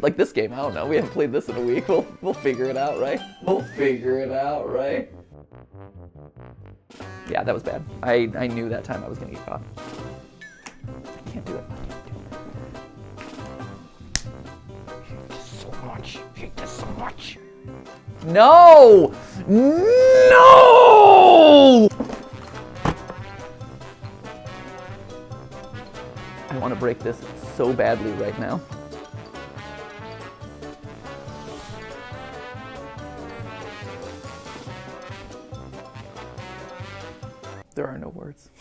Like this game, I don't know. We haven't played this in a week. We'll figure it out, right? Yeah, that was bad. I knew that time I was gonna get caught. I can't do it. Hate this so much. No! No! I want to break this so badly right now. There are no words.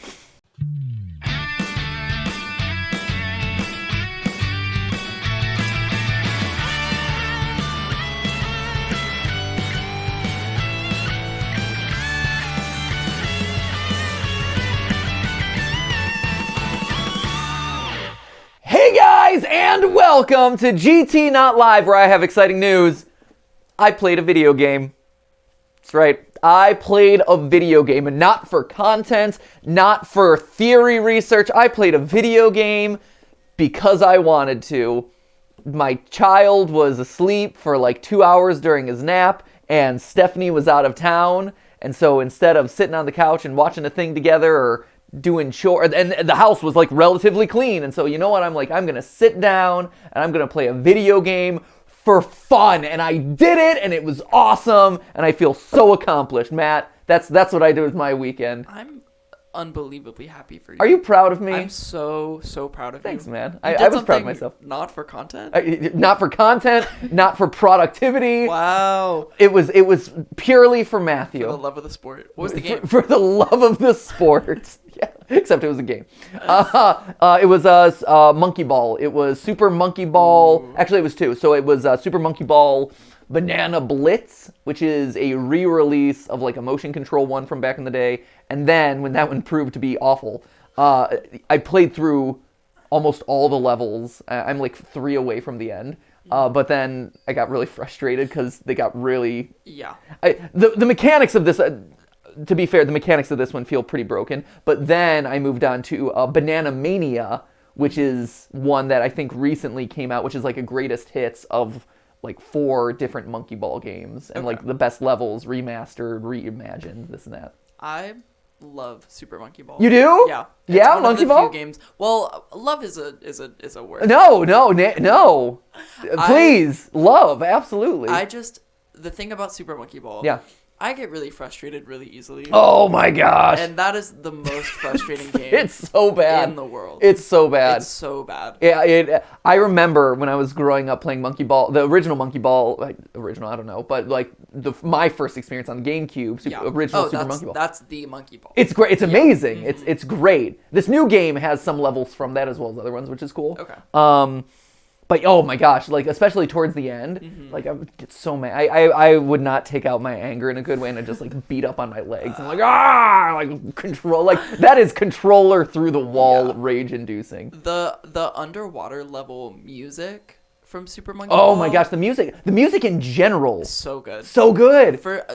Hey guys, and welcome to GT Not Live, where I have exciting news. I played a video game. That's right. I played a video game, and not for content, not for theory research. I played a video game because I wanted to. My child was asleep for like 2 hours during his nap, and Stephanie was out of town. And so instead of sitting on the couch and watching a thing together or doing chores, and the house was like relatively clean. And so you know what? I'm like, I'm going to sit down and I'm going to play a video game for fun, and I did it, and it was awesome, and I feel so accomplished. Matt, that's what I did with my weekend. I'm unbelievably happy for you. Are you proud of me? I'm so proud of you. Thanks, man. I was proud of myself. Not for content? Not for content, not for productivity. Wow. It was purely for Matthew. For the love of the sport. What was the game? For the love of the sport. Yeah, except it was a game. It was Monkey Ball. It was Super Monkey Ball. Ooh. Actually, it was two. So it was Super Monkey Ball Banana Blitz, which is a re-release of like a motion control one from back in the day. And then when that one proved to be awful, I played through almost all the levels. I'm like 3 away from the end. But then I got really frustrated because they got really... Yeah. The mechanics of this... to be fair, the mechanics of this one feel pretty broken. But then I moved on to Banana Mania, which is one that I think recently came out, which is like a greatest hits of like 4 different Monkey Ball games. And like the best levels, remastered, reimagined, this and that. I love Super Monkey Ball. You do? Yeah. Yeah, Monkey Ball? Few games. Well, love is a word. No. Please, love, absolutely. The thing about Super Monkey Ball. Yeah. I get really frustrated really easily. Oh my gosh. And that is the most frustrating game it's so bad. in the world. It's so bad. It's so bad. Yeah, I remember when I was growing up playing Monkey Ball, the original Monkey Ball, I don't know, but like my first experience on GameCube, original Super Monkey Ball. That's the Monkey Ball. It's great. It's amazing. Mm-hmm. It's great. This new game has some levels from that as well as other ones, which is cool. Okay. But oh my gosh, like especially towards the end, like I would get so mad. I would not take out my anger in a good way, and I'd just like beat up on my legs and like control, like that is controller through the wall rage inducing. The underwater level music from Super Monkey Ball. Oh my gosh, the music in general is so good. So good. For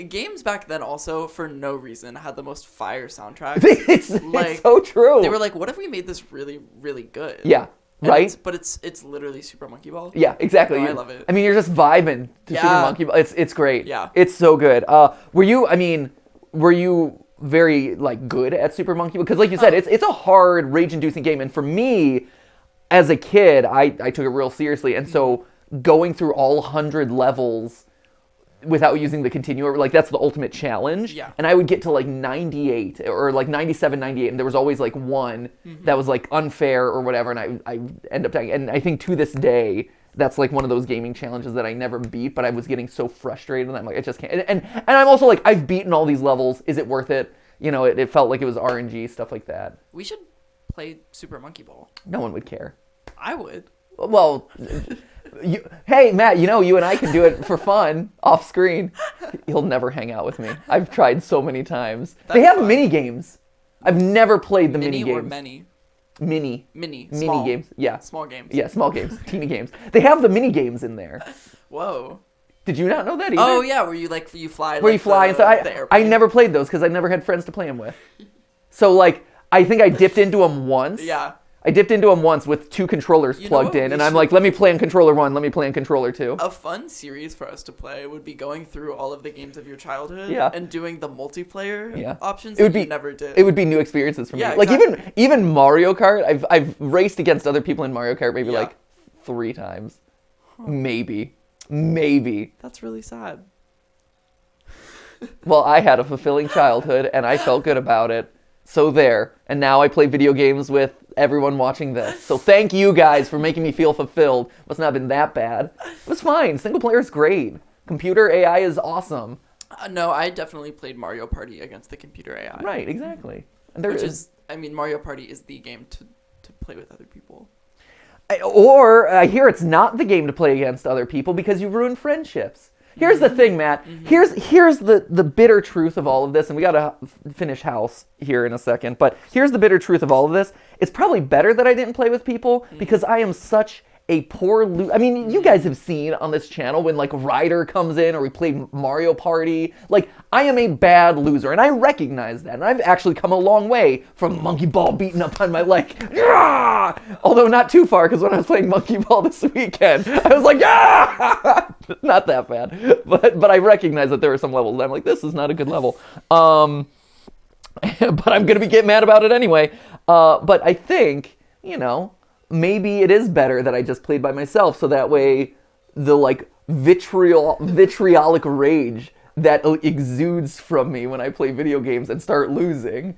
games back then also for no reason had the most fire soundtrack. It's so true. They were like, what if we made this really, really good? Yeah. Right? It's literally Super Monkey Ball. Yeah, exactly. I love it. I mean, you're just vibing to Super Monkey Ball. It's great. Yeah. It's so good. Were you very like good at Super Monkey Ball? Because like you said, it's a hard rage-inducing game, and for me, as a kid, I took it real seriously, and so going through all 100 levels without using the continuer, like that's the ultimate challenge. Yeah. And I would get to like 98 or like 97, 98, and there was always like one that was like unfair or whatever, and I end up dying. And I think to this day, that's like one of those gaming challenges that I never beat, but I was getting so frustrated, and I'm like, I just can't. And I'm also like, I've beaten all these levels. Is it worth it? You know, it felt like it was RNG, stuff like that. We should play Super Monkey Ball. No one would care. I would. Well... hey, Matt, you and I can do it for fun, off screen. You'll never hang out with me. I've tried so many times. They have mini games. I've never played the mini games. Mini or many? Mini. Mini. Mini Small. games. Yeah. Small games. Yeah, small games. Teeny games. They have the mini games in there. Whoa. Did you not know that either? Oh, yeah, where you fly. Where you fly. And so I never played those because I never had friends to play them with. So, like, I think I dipped into them once. Yeah. I dipped into them once with 2 controllers plugged in, and I'm like, let me play on controller 1, let me play on controller 2. A fun series for us to play would be going through all of the games of your childhood and doing the multiplayer options that you never did. It would be new experiences for me. Yeah, like exactly. even Mario Kart, I've raced against other people in Mario Kart maybe like 3 times. Maybe. That's really sad. Well, I had a fulfilling childhood, and I felt good about it. So there. And now I play video games with everyone watching this. So thank you guys for making me feel fulfilled. Must not have been that bad. It was fine. Single player is great. Computer AI is awesome. No, I definitely played Mario Party against the computer AI. Right, exactly. And Mario Party is the game to play with other people. Or I hear it's not the game to play against other people because you ruin friendships. Here's the thing, Matt. Here's the bitter truth of all of this, and we gotta finish house here in a second, but here's the bitter truth of all of this. It's probably better that I didn't play with people because I am such a poor I mean, you guys have seen on this channel when like Ryder comes in or we play Mario Party. Like, I am a bad loser, and I recognize that. And I've actually come a long way from Monkey Ball beating up on my leg. Yeah! Although not too far, because when I was playing Monkey Ball this weekend, I was like, yeah! Not that bad. But I recognize that there are some levels that I'm like, this is not a good level. But I'm going to get mad about it anyway. But I think, maybe it is better that I just played by myself, so that way the like vitriolic rage that exudes from me when I play video games and start losing,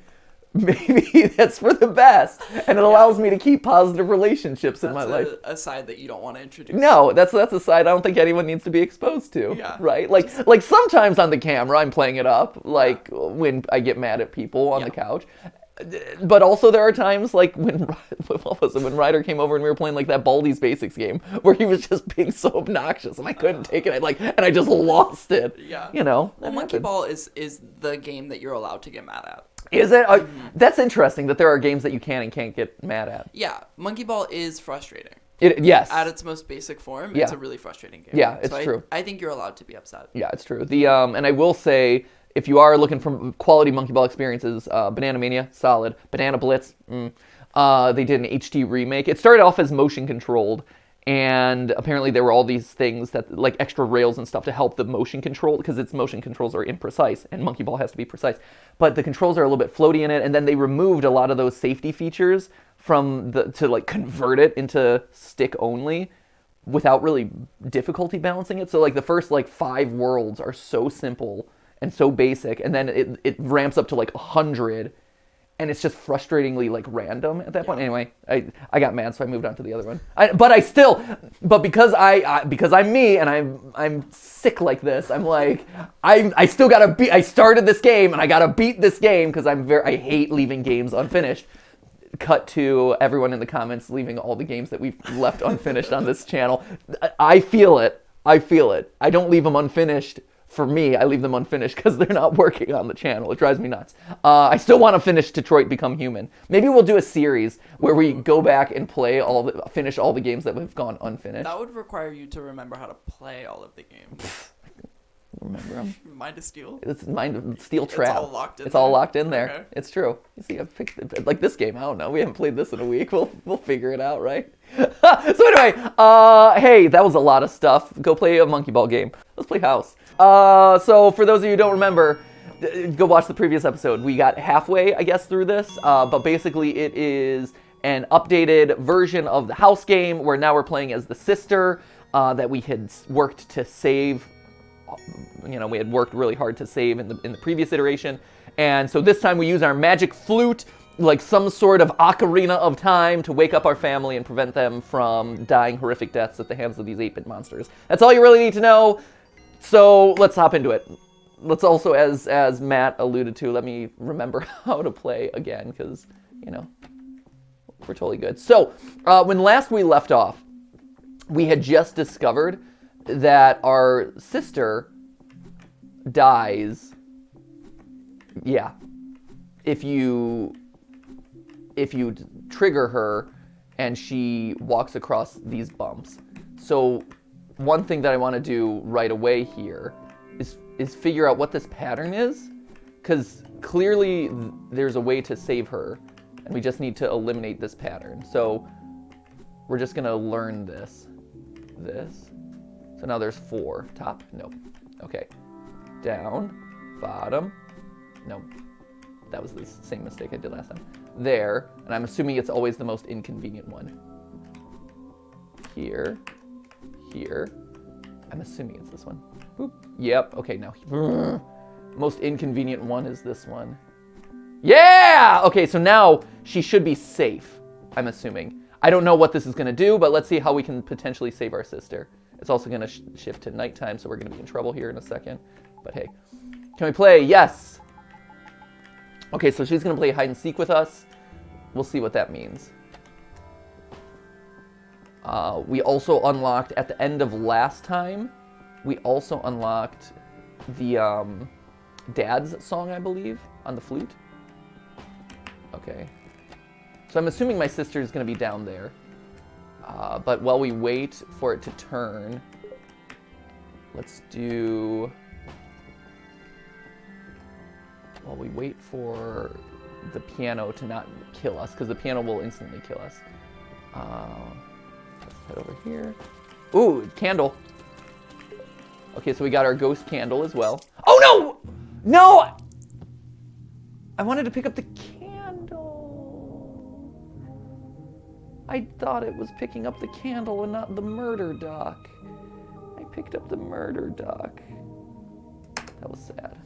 maybe that's for the best, and it allows me to keep positive relationships in my life. A side that you don't want to introduce. No, that's a side I don't think anyone needs to be exposed to. Yeah. Right? Like sometimes on the camera I'm playing it up, like when I get mad at people on the couch. But also there are times like when Ryder came over and we were playing like that Baldi's Basics game where he was just being so obnoxious and I couldn't take it. And I just lost it. Yeah. Well, Monkey Ball is the game that you're allowed to get mad at. Is it? That's interesting that there are games that you can and can't get mad at. Yeah, Monkey Ball is frustrating. Yes. At its most basic form, it's a really frustrating game. Yeah, it's true. I think you're allowed to be upset. Yeah, it's true. And I will say, if you are looking for quality Monkey Ball experiences, Banana Mania, solid. Banana Blitz, they did an HD remake. It started off as motion controlled, and apparently there were all these things that, like extra rails and stuff to help the motion control, because its motion controls are imprecise, and Monkey Ball has to be precise. But the controls are a little bit floaty in it, and then they removed a lot of those safety features to like convert it into stick only without really difficulty balancing it. So like the first like 5 worlds are so simple and so basic, and then it ramps up to like 100, and it's just frustratingly like random at that point. Anyway, I got mad, so I moved on to the other one. But because I'm me and I'm sick like this, I'm like I still gotta beat. I started this game and I gotta beat this game because I hate leaving games unfinished. Cut to everyone in the comments leaving all the games that we've left unfinished on this channel. I feel it. I don't leave them unfinished. For me, I leave them unfinished because they're not working on the channel. It drives me nuts. I still want to finish Detroit Become Human. Maybe we'll do a series where we go back and finish all the games that have gone unfinished. That would require you to remember how to play all of the games. Remember them? Mind of Steel? It's Mind of Steel Trap. It's all locked in It's there? all locked in there. Okay. It's true. You see, I've picked it. Like this game, I don't know. We haven't played this in a week. We'll figure it out, right? So anyway, hey, that was a lot of stuff. Go play a Monkey Ball game. Let's play House. So for those of you who don't remember, go watch the previous episode. We got halfway, I guess, through this, but basically it is an updated version of the House game where now we're playing as the sister that we had worked to save. We had worked really hard to save in the previous iteration, and so this time we use our magic flute, like some sort of ocarina of time, to wake up our family and prevent them from dying horrific deaths at the hands of these 8-bit monsters. That's all you really need to know. So let's hop into it. Let's also, as Matt alluded to, let me remember how to play again, because, we're totally good. So, when last we left off, we had just discovered that our sister dies, if you trigger her and she walks across these bumps. So one thing that I want to do right away here is figure out what this pattern is, because clearly there's a way to save her And we just need to eliminate this pattern. So we're just gonna learn this. So now there's 4. Top, nope. Okay. Down, bottom, nope. That was the same mistake I did last time. There, and I'm assuming it's always the most inconvenient one. Here, here. I'm assuming it's this one. Boop. Yep, okay, now. Most inconvenient one is this one. Yeah! Okay, so now she should be safe, I'm assuming. I don't know what this is gonna do, but let's see how we can potentially save our sister. It's also gonna shift to nighttime, so we're gonna be in trouble here in a second. But hey, can we play? Yes! Okay, so she's gonna play hide and seek with us. We'll see what that means. We also unlocked, at the end of last time, we also unlocked the Dad's song, I believe, on the flute. Okay. So I'm assuming my sister is gonna be down there. But while we wait for it to turn, let's do... While we wait for the piano to not kill us, because the piano will instantly kill us. Let's head over here. Ooh, candle. Okay, so we got our ghost candle as well. Oh no! No! I wanted to pick up the candle. I thought it was picking up the candle and not the murder duck. I picked up the murder duck. That was sad.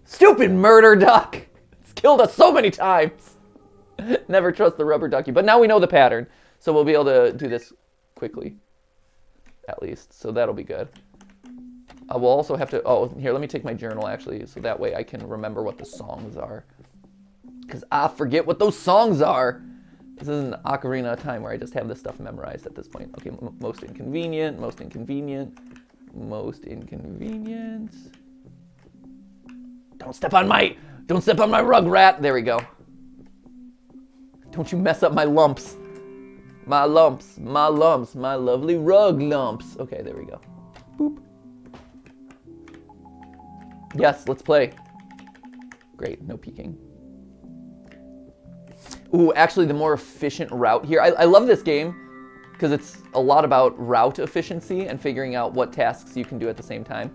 Stupid murder duck! It's killed us so many times. Never trust the rubber ducky. But now we know the pattern, so we'll be able to do this quickly, at least. So that'll be good. We'll also have to... Oh, here, let me take my journal, actually, so that way I can remember what the songs are. Because I forget what those songs are. This is an ocarina of time where I just have this stuff memorized at this point. Okay, most inconvenient, most inconvenient, most inconvenient. Don't step on my rug rat. There we go. Don't you mess up my lumps. My lumps, my lumps, my lovely rug lumps. Okay, there we go. Boop. Yes, let's play. Great, no peeking. Ooh, actually the more efficient route here. I love this game because it's a lot about route efficiency and figuring out what tasks you can do at the same time.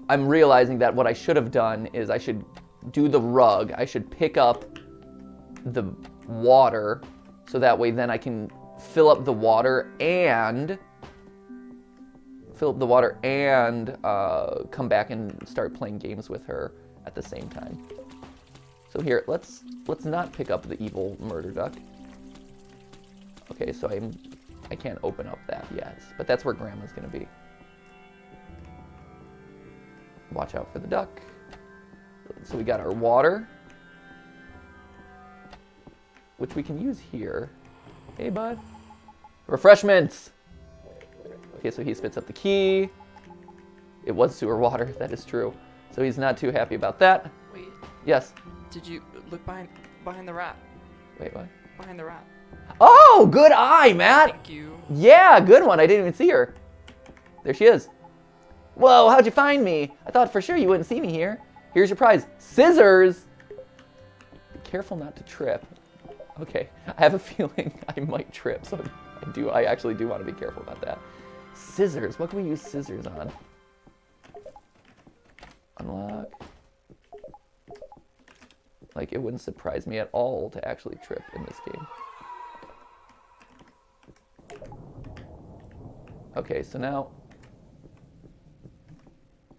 I'm realizing that what I should have done is I should do the rug. I should pick up the water so that way then I can fill up the water and come back and start playing games with her at the same time. So here, let's not pick up the evil murder duck. Okay, so I can't open up that yet, but that's where Grandma's gonna be. Watch out for the duck. So we got our water, which we can use here. Hey, bud. Refreshments! Okay, so he spits up the key. It was sewer water, that is true. So he's not too happy about that. Wait. Yes? Did you look behind the rat? Wait, what? Behind the rat. Oh, good eye, Matt! Thank you. Yeah, good one. I didn't even see her. There she is. Whoa, how'd you find me? I thought for sure you wouldn't see me here. Here's your prize. Scissors! Be careful not to trip. Okay, I have a feeling I might trip, so I actually do want to be careful about that. Scissors, what can we use scissors on? Unlock. Like, it wouldn't surprise me at all to actually trip in this game. Okay, so now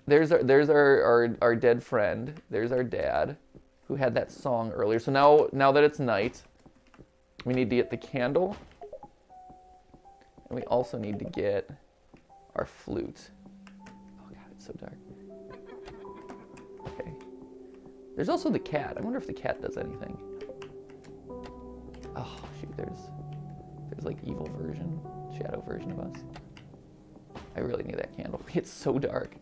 there's our dead friend. There's our dad, who had that song earlier. So now that it's night, we need to get the candle, and we also need to get our flute. Oh god, it's so dark. Okay. There's also the cat. I wonder if the cat does anything. Oh shoot, there's like evil version, shadow version of us. I really need that candle. It's so dark.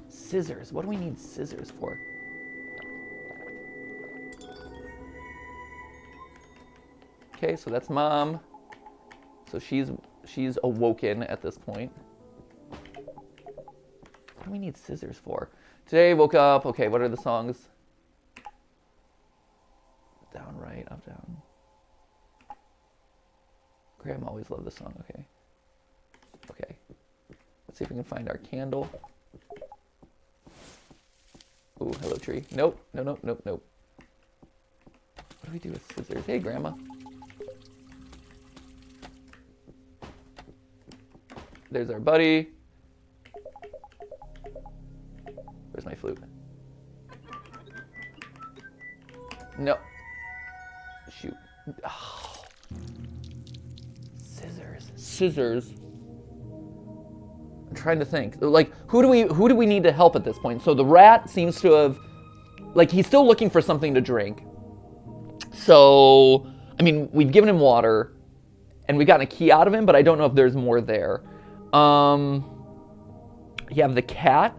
Scissors. What do we need scissors for? Okay, so that's Mom. So she's awoken at this point. What do we need scissors for? Today woke up. Okay, what are the songs? always love this song. Okay. Okay. Let's see if we can find our candle. Ooh, hello tree. Nope. Nope. What do we do with scissors? Hey, Grandma. There's our buddy. Where's my flute? No. Shoot. Oh. Scissors. I'm trying to think. Like, who do we need to help at this point? So the rat seems to have, like, he's still looking for something to drink. So, I mean, we've given him water, and we've gotten a key out of him, but I don't know if there's more there. You have the cat,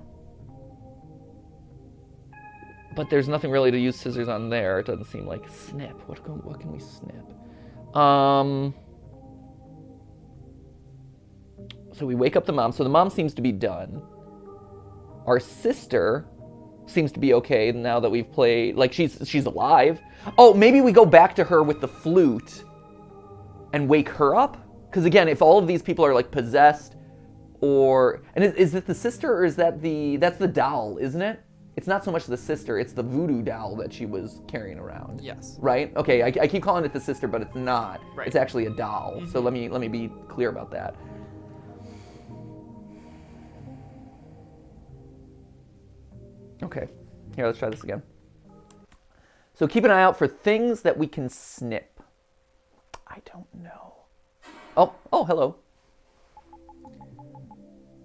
but there's nothing really to use scissors on there. It doesn't seem like. Snip. What can we snip? So we wake up the mom. So the mom seems to be done. Our sister seems to be okay now that we've played. Like, she's alive. Oh, maybe we go back to her with the flute and wake her up? Because again, if all of these people are like possessed, and is it the sister, or is that's the doll, isn't it? It's not so much the sister, it's the voodoo doll that she was carrying around. Yes. Right? Okay, I keep calling it the sister, but it's not. Right. It's actually a doll. Mm-hmm. So let me be clear about that. Okay, here, let's try this again. So keep an eye out for things that we can snip. I don't know. Oh, hello.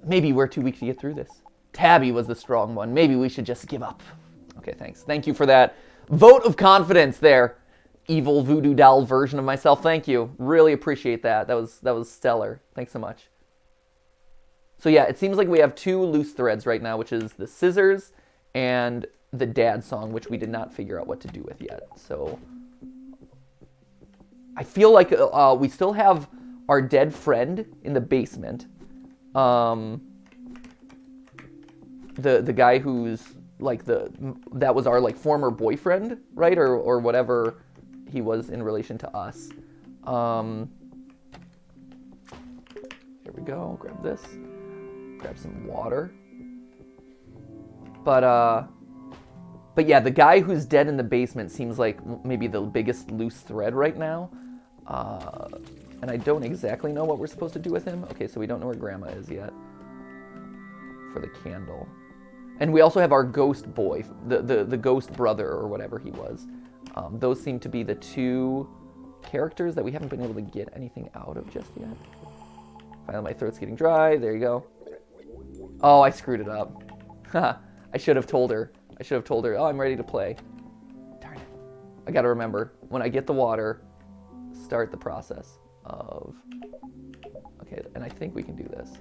Maybe we're too weak to get through this. Tabby was the strong one. Maybe we should just give up. Okay, thanks. Thank you for that vote of confidence there. Evil voodoo doll version of myself. Thank you. Really appreciate that. That was stellar. Thanks so much. So yeah, it seems like we have two loose threads right now, which is the scissors and the dad song, which we did not figure out what to do with yet. So I feel like we still have our dead friend in the basement. The guy who's like that was our like former boyfriend, right? Or whatever he was in relation to us. Here we go. Grab this. Grab some water. But yeah, the guy who's dead in the basement seems like maybe the biggest loose thread right now. And I don't exactly know what we're supposed to do with him. Okay, so we don't know where Grandma is yet for the candle. And we also have our ghost boy, the ghost brother or whatever he was. Those seem to be the two characters that we haven't been able to get anything out of just yet. Finally, my throat's getting dry. There you go. Oh, I screwed it up. I should have told her. Oh, I'm ready to play. Darn it. I gotta remember, when I get the water, start the process of... Okay, and I think we can do this.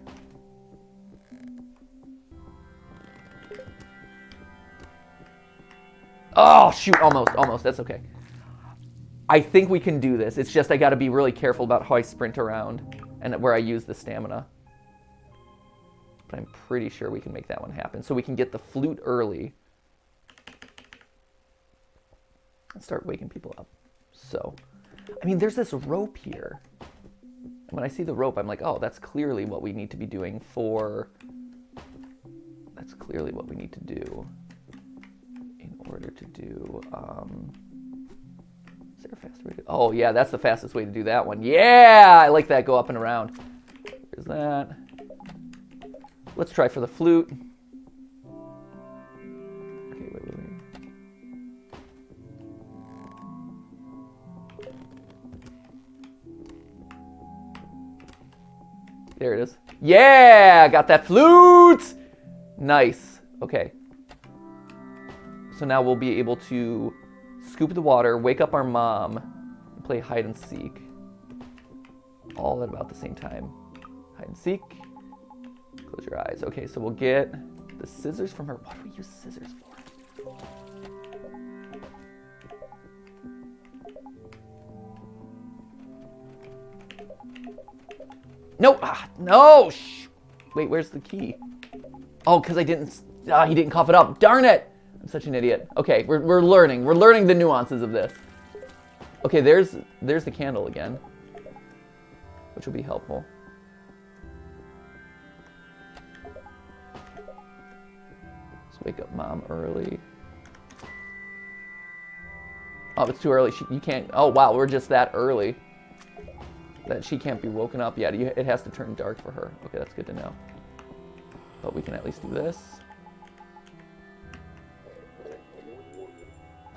Oh, shoot, almost, that's okay. I think we can do this. It's just I gotta be really careful about how I sprint around and where I use the stamina. But I'm pretty sure we can make that one happen. So we can get the flute early and start waking people up. So, I mean, there's this rope here. And when I see the rope, I'm like, oh, that's clearly what we need to be doing for... That's clearly what we need to do in order to do... Is there a faster way to... Oh, yeah, that's the fastest way to do that one. Yeah! I like that, go up and around. There's that. Let's try for the flute. Okay, wait. There it is. Yeah! Got that flute! Nice. Okay. So now we'll be able to scoop the water, wake up our mom, and play hide and seek. All at about the same time. Hide and seek. Close your eyes. Okay, so we'll get the scissors from her. What do we use scissors for? No! No! Wait, where's the key? Oh, because I didn't... he didn't cough it up. Darn it! I'm such an idiot. Okay, we're learning. We're learning the nuances of this. Okay, there's the candle again. which will be helpful. Let's wake up Mom early. Oh, it's too early. You can't. Oh, wow, we're just that early that she can't be woken up yet. It has to turn dark for her. Okay, that's good to know. But we can at least do this.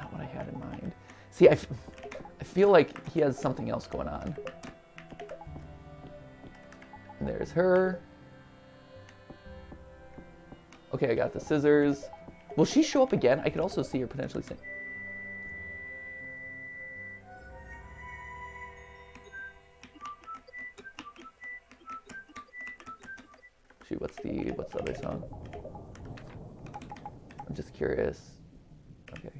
Not what I had in mind. See, I feel like he has something else going on. And there's her. Okay, I got the scissors. Will she show up again? I could also see her potentially sing. Shoot, what's the other song? I'm just curious. Okay.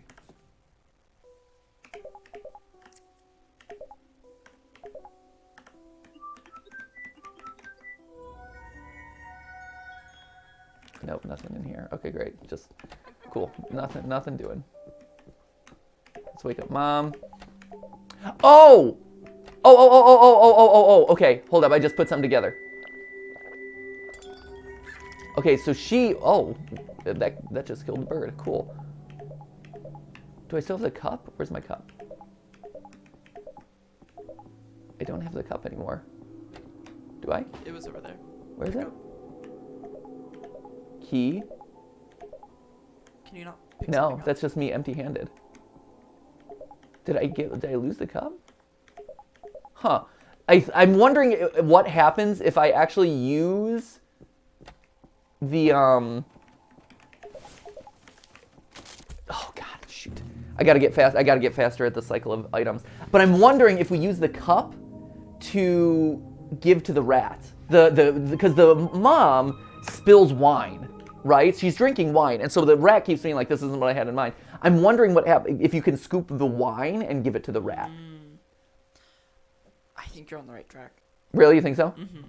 Nope, nothing in here. Okay, great. Just cool. Nothing doing. Let's wake up Mom. Oh! Oh. Okay, hold up. I just put something together. Okay, so she... Oh, that just killed the bird. Cool. Do I still have the cup? Where's my cup? I don't have the cup anymore. Do I? It was over there. Where is it? Key? Can you not? No, that's just me empty-handed. Did I lose the cup? Huh. I'm wondering what happens if I actually use the Oh god, shoot. I gotta get faster at the cycle of items. But I'm wondering if we use the cup to give to the rat. Because the mom spills wine, right? She's drinking wine, and so the rat keeps being like, this isn't what I had in mind. I'm wondering what happens if you can scoop the wine and give it to the rat. I think you're on the right track. Really? You think so? Mm-hmm.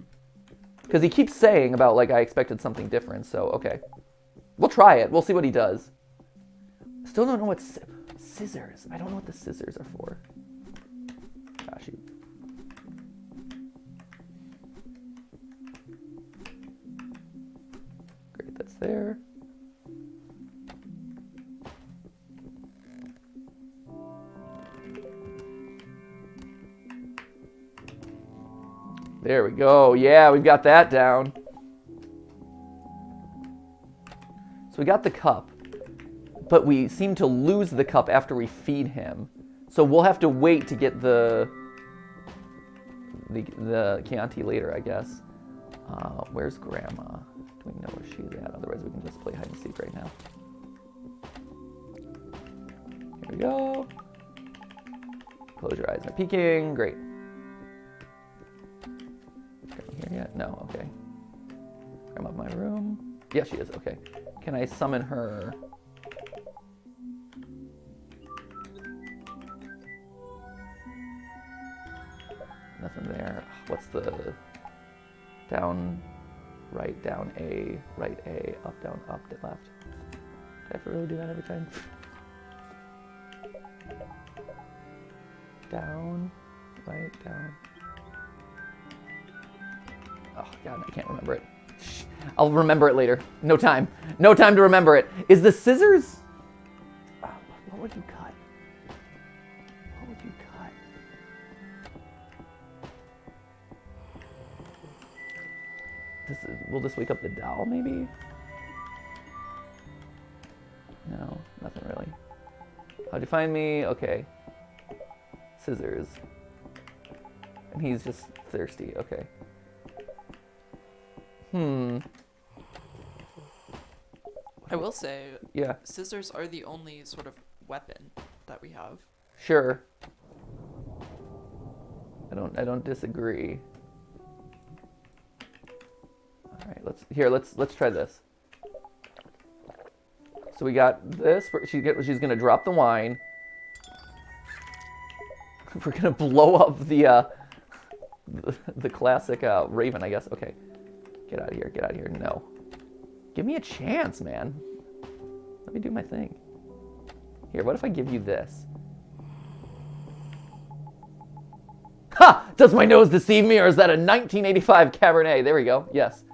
Because he keeps saying about, like, I expected something different, so, okay. We'll try it. We'll see what he does. Still don't know what... Scissors. I don't know what the scissors are for. Ah, shoot. Great, that's there. There we go. Yeah, we've got that down. So we got the cup, but we seem to lose the cup after we feed him. So we'll have to wait to get the Chianti later, I guess. Where's Grandma? Do we know where she's at? Otherwise, we can just play hide and seek right now. Here we go. Close your eyes. No peeking. Great. Here yet? No, okay. I'm up my room. Yeah, she is, okay. Can I summon her? Nothing there. What's the down, right, down, A, right, A, up, down, up, left? Do I have to really do that every time? Down, right, down. Oh, God, I can't remember it. I'll remember it later. No time. No time to remember it. Is the scissors... what would you cut? What would you cut? Will this wake up the doll, maybe? No, nothing really. How'd you find me? Okay. Scissors. And he's just thirsty. Okay. I will say, yeah, scissors are the only sort of weapon that we have. Sure. I don't disagree. All right, let's try this. So we got this. She's gonna drop the wine. We're gonna blow up the classic raven, I guess. Okay. Get out of here, get out of here. No. Give me a chance, man. Let me do my thing. Here, what if I give you this? Ha! Does my nose deceive me, or is that a 1985 Cabernet? There we go. Yes.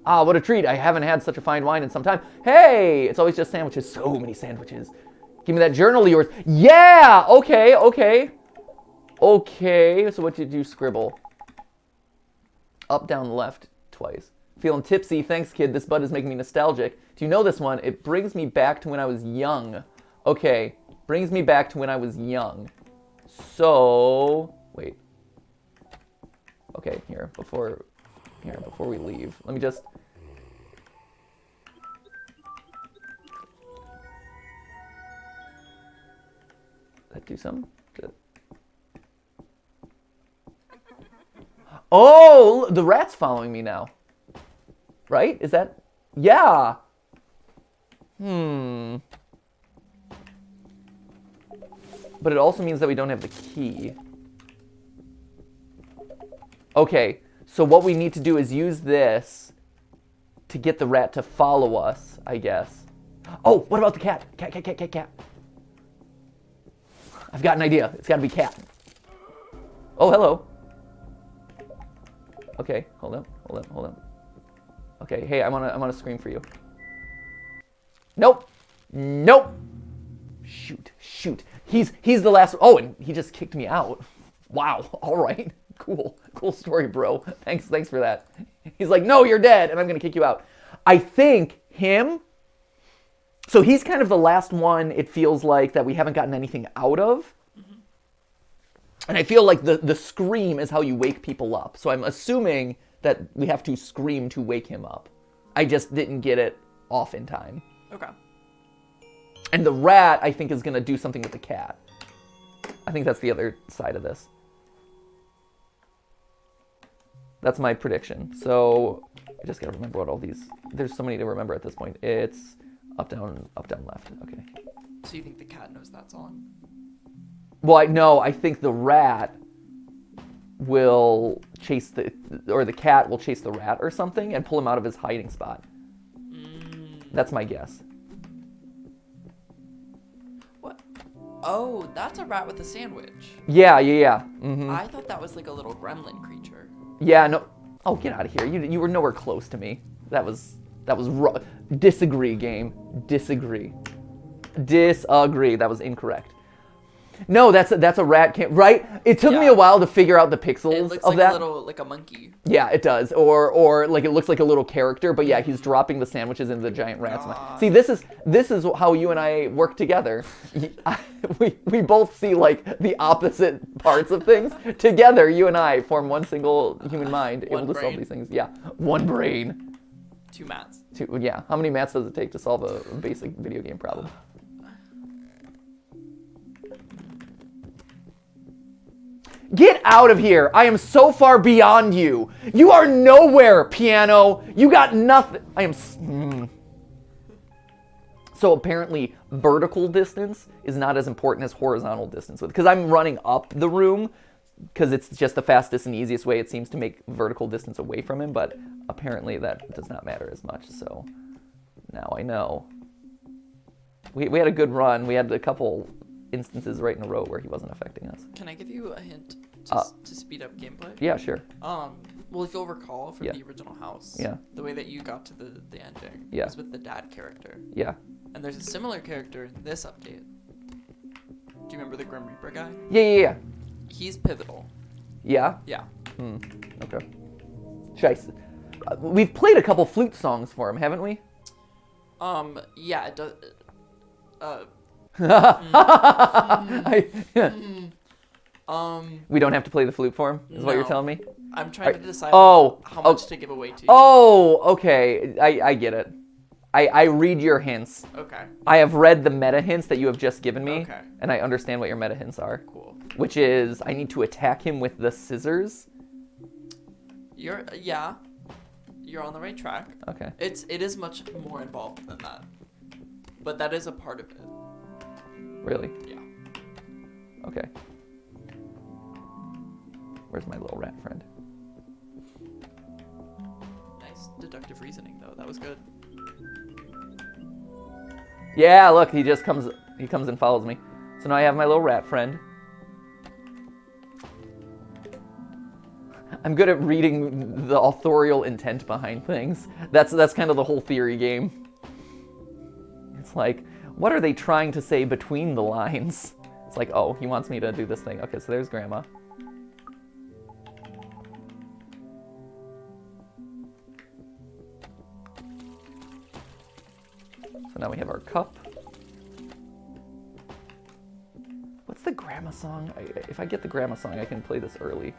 Ah, what a treat. I haven't had such a fine wine in some time. Hey! It's always just sandwiches. So many sandwiches. Give me that journal of yours. Yeah! Okay, okay. Okay, so what did you scribble? Up, down, left, twice. Feeling tipsy. Thanks, kid. This bud is making me nostalgic. Do you know this one? It brings me back to when I was young. Okay. Brings me back to when I was young. So, wait. Okay, before we leave, let me just... That do something? Oh, the rat's following me now. Right? Is that... Yeah. But it also means that we don't have the key. Okay, so what we need to do is use this to get the rat to follow us, I guess. Oh, what about the cat? Cat. I've got an idea. It's got to be cat. Oh, hello. Okay, hold on. Okay, hey, I'm on a screen for you. Nope. Shoot. He's the last. Oh, and he just kicked me out. Wow. All right. Cool story, bro. Thanks for that. He's like, no, you're dead, and I'm gonna kick you out. I think him. So he's kind of the last one. It feels like that we haven't gotten anything out of. And I feel like the scream is how you wake people up. So I'm assuming that we have to scream to wake him up. I just didn't get it off in time. Okay. And the rat, I think, is going to do something with the cat. I think that's the other side of this. That's my prediction. So I just got to remember what all these... There's so many to remember at this point. It's up, down, left. Okay. So you think the cat knows that song? Well, I think the rat will chase the cat will chase the rat or something and pull him out of his hiding spot. That's my guess. What? Oh, that's a rat with a sandwich. Yeah. Mm-hmm. I thought that was like a little gremlin creature. Yeah, no. Oh, get out of here. You were nowhere close to me. That was disagree, game. Disagree. That was incorrect. No, that's a rat right? It took me a while to figure out the pixels it looks of like that. A little, like a monkey. Yeah, it does. Or like it looks like a little character, but yeah, he's dropping the sandwiches into the giant rat's mouth. See, this is how you and I work together. We both see like the opposite parts of things. Together, you and I form one single human mind able to solve these things. Yeah, one brain. 2 maths. Yeah, how many maths does it take to solve a basic video game problem? Get out of here. I am so far beyond you. You are nowhere, piano. You got nothing. I am... So apparently vertical distance is not as important as horizontal distance. Because I'm running up the room because it's just the fastest and easiest way it seems to make vertical distance away from him. But apparently that does not matter as much. So now I know. We had a good run. We had a couple instances right in a row where he wasn't affecting us. Can I give you a hint to speed up gameplay? Yeah, sure. Well, if you'll recall from the original house, the way that you got to the ending was with the dad character. Yeah. And there's a similar character in this update. Do you remember the Grim Reaper guy? Yeah. He's pivotal. Yeah? Yeah. Okay. We've played a couple flute songs for him, haven't we? Yeah, it does. We don't have to play the flute for him, is what you're telling me? I'm trying to decide how much to give away to you. Oh, okay. I get it. I read your hints. Okay. I have read the meta hints that you have just given me, okay, and I understand what your meta hints are. Cool. Which is, I need to attack him with the scissors. You're on the right track. Okay. It is much more involved than that, but that is a part of it. Really? Yeah. Okay. Where's my little rat friend? Nice deductive reasoning, though. That was good. Yeah, look, he comes and follows me. So now I have my little rat friend. I'm good at reading the authorial intent behind things. That's kind of the whole theory game. It's like, what are they trying to say between the lines? It's like, oh, he wants me to do this thing. Okay, so there's Grandma. So now we have our cup. What's the Grandma song? If I get the Grandma song, I can play this early.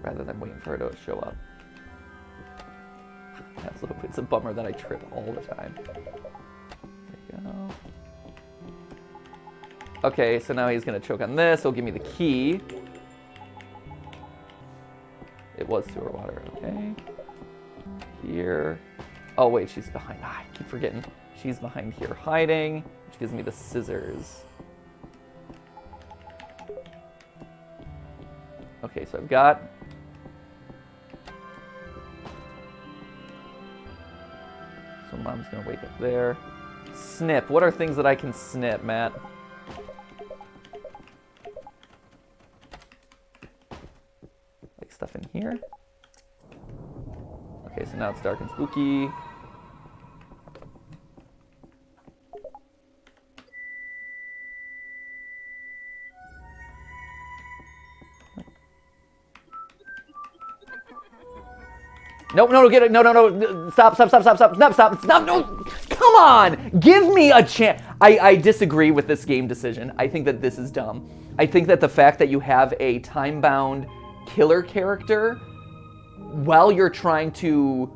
Rather than waiting for her to show up. It's a bummer that I trip all the time. There you go. Okay, so now he's gonna choke on this. He'll give me the key. It was sewer water, okay. Here. Oh wait, she's behind. I keep forgetting. She's behind here hiding, which gives me the scissors. Okay, so I've got... So Mom's gonna wake up there. Snip. What are things that I can snip, Matt? Like stuff in here. Okay, so now it's dark and spooky. No, get it. No. Stop, no. Come on. Give me a chance. I disagree with this game decision. I think that this is dumb. I think that the fact that you have a time-bound killer character while you're trying to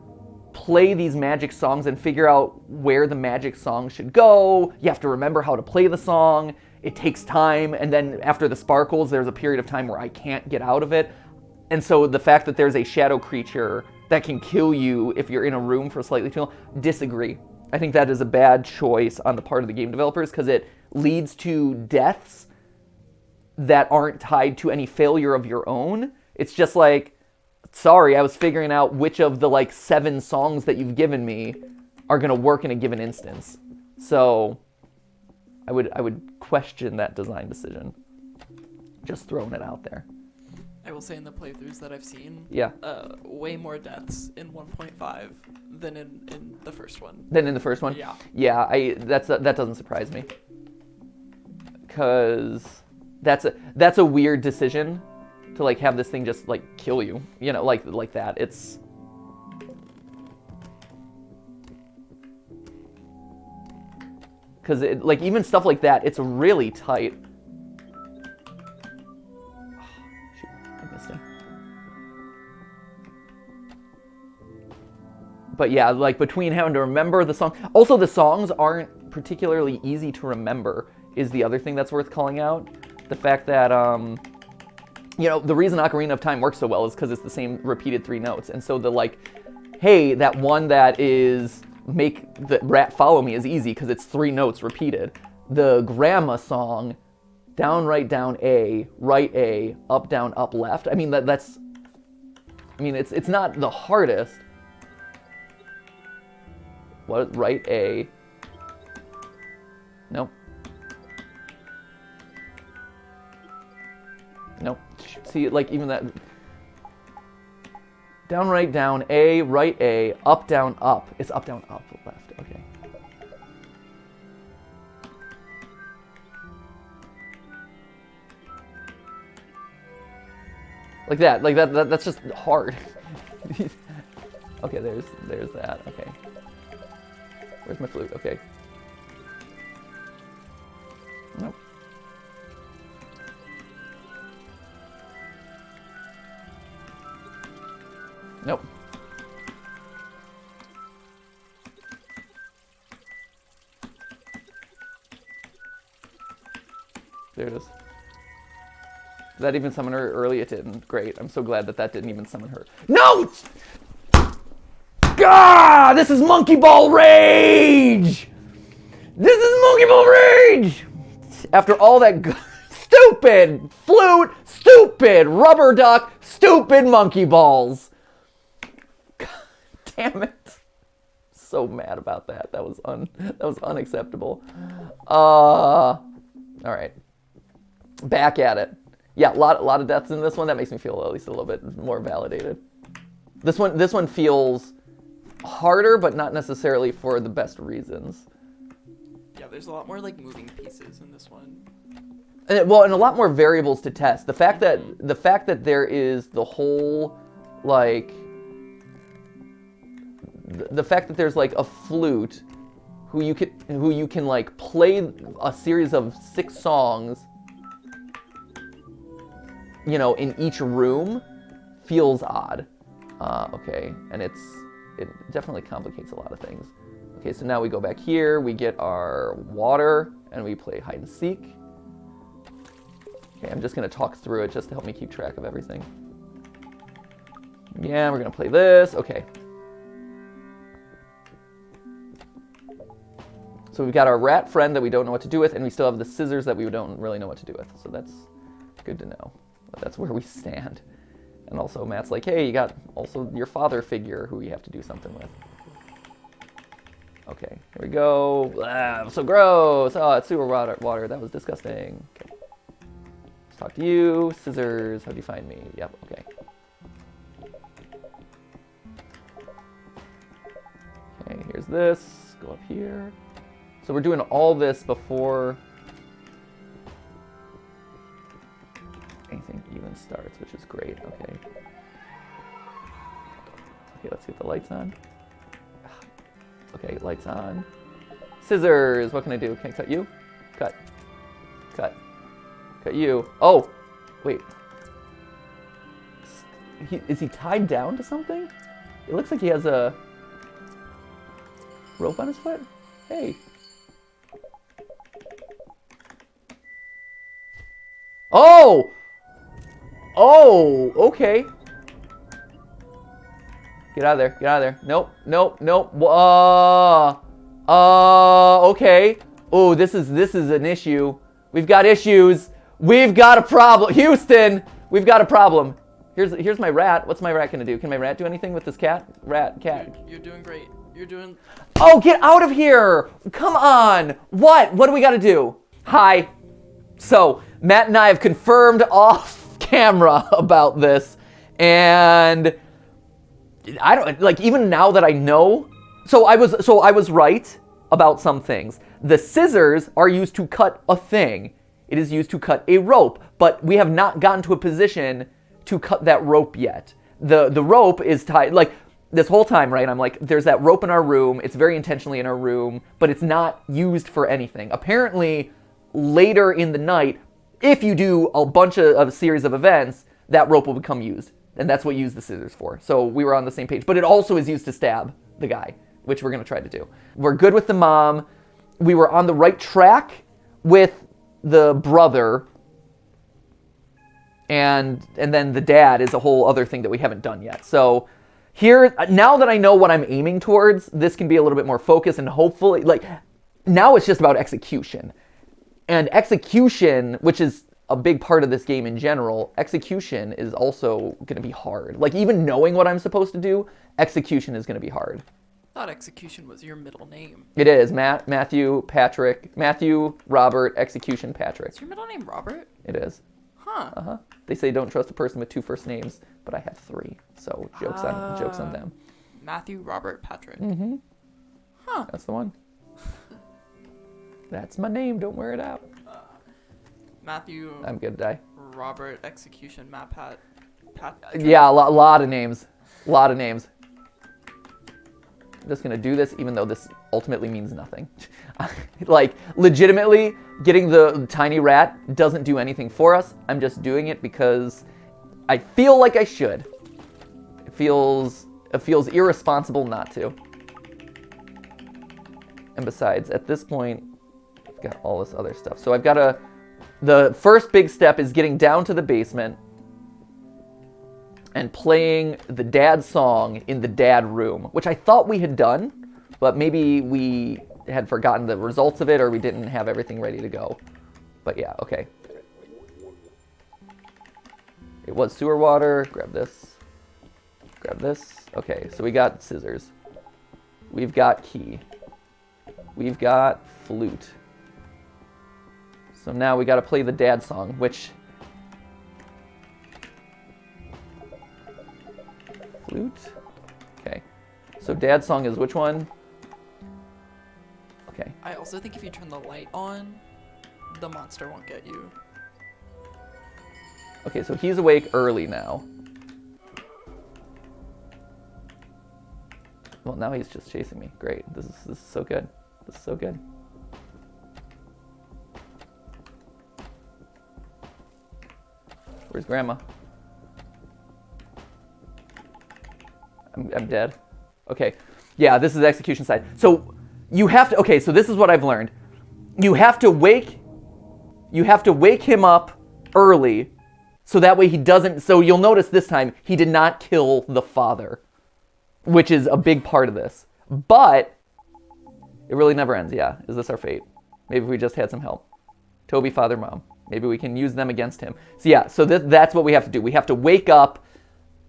play these magic songs and figure out where the magic song should go, you have to remember how to play the song. It takes time, and then after the sparkles, there's a period of time where I can't get out of it. And so the fact that there's a shadow creature that can kill you if you're in a room for slightly too long, disagree. I think that is a bad choice on the part of the game developers because it leads to deaths that aren't tied to any failure of your own. It's just like, sorry, I was figuring out which of the like 7 songs that you've given me are gonna work in a given instance. So I would question that design decision. Just throwing it out there. I will say in the playthroughs that I've seen, yeah, way more deaths in 1.5 than in the first one. Yeah. Yeah, that doesn't surprise me. Cause that's a weird decision to like have this thing just like kill you, you know, like that. It's cause it, like even stuff like that, it's really tight. But yeah, like between having to remember the song. Also, the songs aren't particularly easy to remember is the other thing that's worth calling out. The fact that, you know, the reason Ocarina of Time works so well is because it's the same repeated 3 notes. And so the like, hey, that one that is make the rat follow me is easy because it's 3 notes repeated. The Grandma song, down, right, down, A, right, A, up, down, up, left. I mean, that's, I mean, it's not the hardest. What, right, A. Nope. Nope. See, like, even that. Down, right, down, A, right, A, up, down, up. It's up, down, up, left. Okay. Like that, that's just hard. Okay, there's that, okay. Where's my flute? Okay. Nope. Nope. There it is. Did that even summon her early? It didn't. Great. I'm so glad that didn't even summon her. No! God, this is Monkey Ball Rage! This is Monkey Ball Rage! After all that stupid flute, stupid rubber duck, stupid monkey balls. God damn it. So mad about that. That was unacceptable. All right. Back at it. Yeah, a lot of deaths in this one. That makes me feel at least a little bit more validated. This one feels harder, but not necessarily for the best reasons. Yeah, there's a lot more like moving pieces in this one. And a lot more variables to test. The fact that there is the whole like the fact that there's like a flute who you can like play a series of 6 songs, you know, in each room feels odd. Okay, and it definitely complicates a lot of things. Okay, so now we go back here, we get our water, and we play hide and seek. Okay, I'm just gonna talk through it just to help me keep track of everything. Yeah, we're gonna play this. Okay. So we've got our rat friend that we don't know what to do with, and we still have the scissors that we don't really know what to do with. So that's good to know. But that's where we stand. And also Matt's like, hey, you got also your father figure who you have to do something with. Okay, here we go. Ah, so gross. Oh, it's sewer water. That was disgusting. Okay. Let's talk to you. Scissors, how'd you find me? Yep, okay. Okay, here's this. Go up here. So we're doing all this before anything even starts, which is great. Okay. Okay, let's get the lights on. Okay, lights on. Scissors, what can I do? Can I cut you? Cut. Cut. Cut you. Oh, wait. Is he tied down to something? It looks like he has a rope on his foot. Hey. Oh! Oh, okay. Get out of there. Get out of there. Nope. Nope. Nope. Okay. Oh, this is an issue. We've got issues. We've got a problem. Houston, we've got a problem. Here's my rat. What's my rat gonna do? Can my rat do anything with this cat? Cat. You're doing great. You're doing... Oh, get out of here! Come on! What? What do we gotta do? Hi. So, Matt and I have confirmed off camera about this, and I don't, like, even now that I know, so I was right about some things. The scissors are used to cut a thing. It is used to cut a rope, but we have not gotten to a position to cut that rope yet. The rope is tied, like, this whole time, right, I'm like, there's that rope in our room, it's very intentionally in our room, but it's not used for anything. Apparently, later in the night, if you do a bunch of a series of events, that rope will become used. And that's what you use the scissors for. So we were on the same page. But it also is used to stab the guy, which we're going to try to do. We're good with the mom. We were on the right track with the brother. And then the dad is a whole other thing that we haven't done yet. So here, now that I know what I'm aiming towards, this can be a little bit more focused and hopefully, like, now it's just about execution. And execution, which is a big part of this game in general, execution is also going to be hard. Like, even knowing what I'm supposed to do, execution is going to be hard. I thought execution was your middle name. It is. Matthew, Robert, execution, Patrick. Is your middle name Robert? It is. Huh. Uh-huh. They say don't trust a person with 2 first names, but I have 3, so jokes on them. Matthew, Robert, Patrick. Mm-hmm. Huh. That's the one. That's my name. Don't wear it out. Matthew. I'm gonna die. Robert, execution, Matt, Pat. Yeah, a lot of names. A lot of names. I'm just gonna do this, even though this ultimately means nothing. Like, legitimately, getting the tiny rat doesn't do anything for us. I'm just doing it because I feel like I should. It feels irresponsible not to. And besides, at this point, I've got all this other stuff. So I've got the first big step is getting down to the basement and playing the dad song in the dad room, which I thought we had done, but maybe we had forgotten the results of it or we didn't have everything ready to go. But yeah, okay. It was sewer water. Grab this. Grab this. Okay, so we got scissors. We've got key. We've got flute. So now we gotta play the dad song, which... Flute? Okay. So dad song is which one? Okay. I also think if you turn the light on, the monster won't get you. Okay, so he's awake early now. Well, now he's just chasing me. Great. This is so good. This is so good. Where's Grandma? I'm dead. Okay. Yeah, this is execution side. So you have to, okay, so this is what I've learned. You have to wake him up early so that way he doesn't, so you'll notice this time he did not kill the father, which is a big part of this. But it really never ends. Yeah, is this our fate? Maybe if we just had some help. Toby, father, mom. Maybe we can use them against him. So yeah, so that's what we have to do. We have to wake up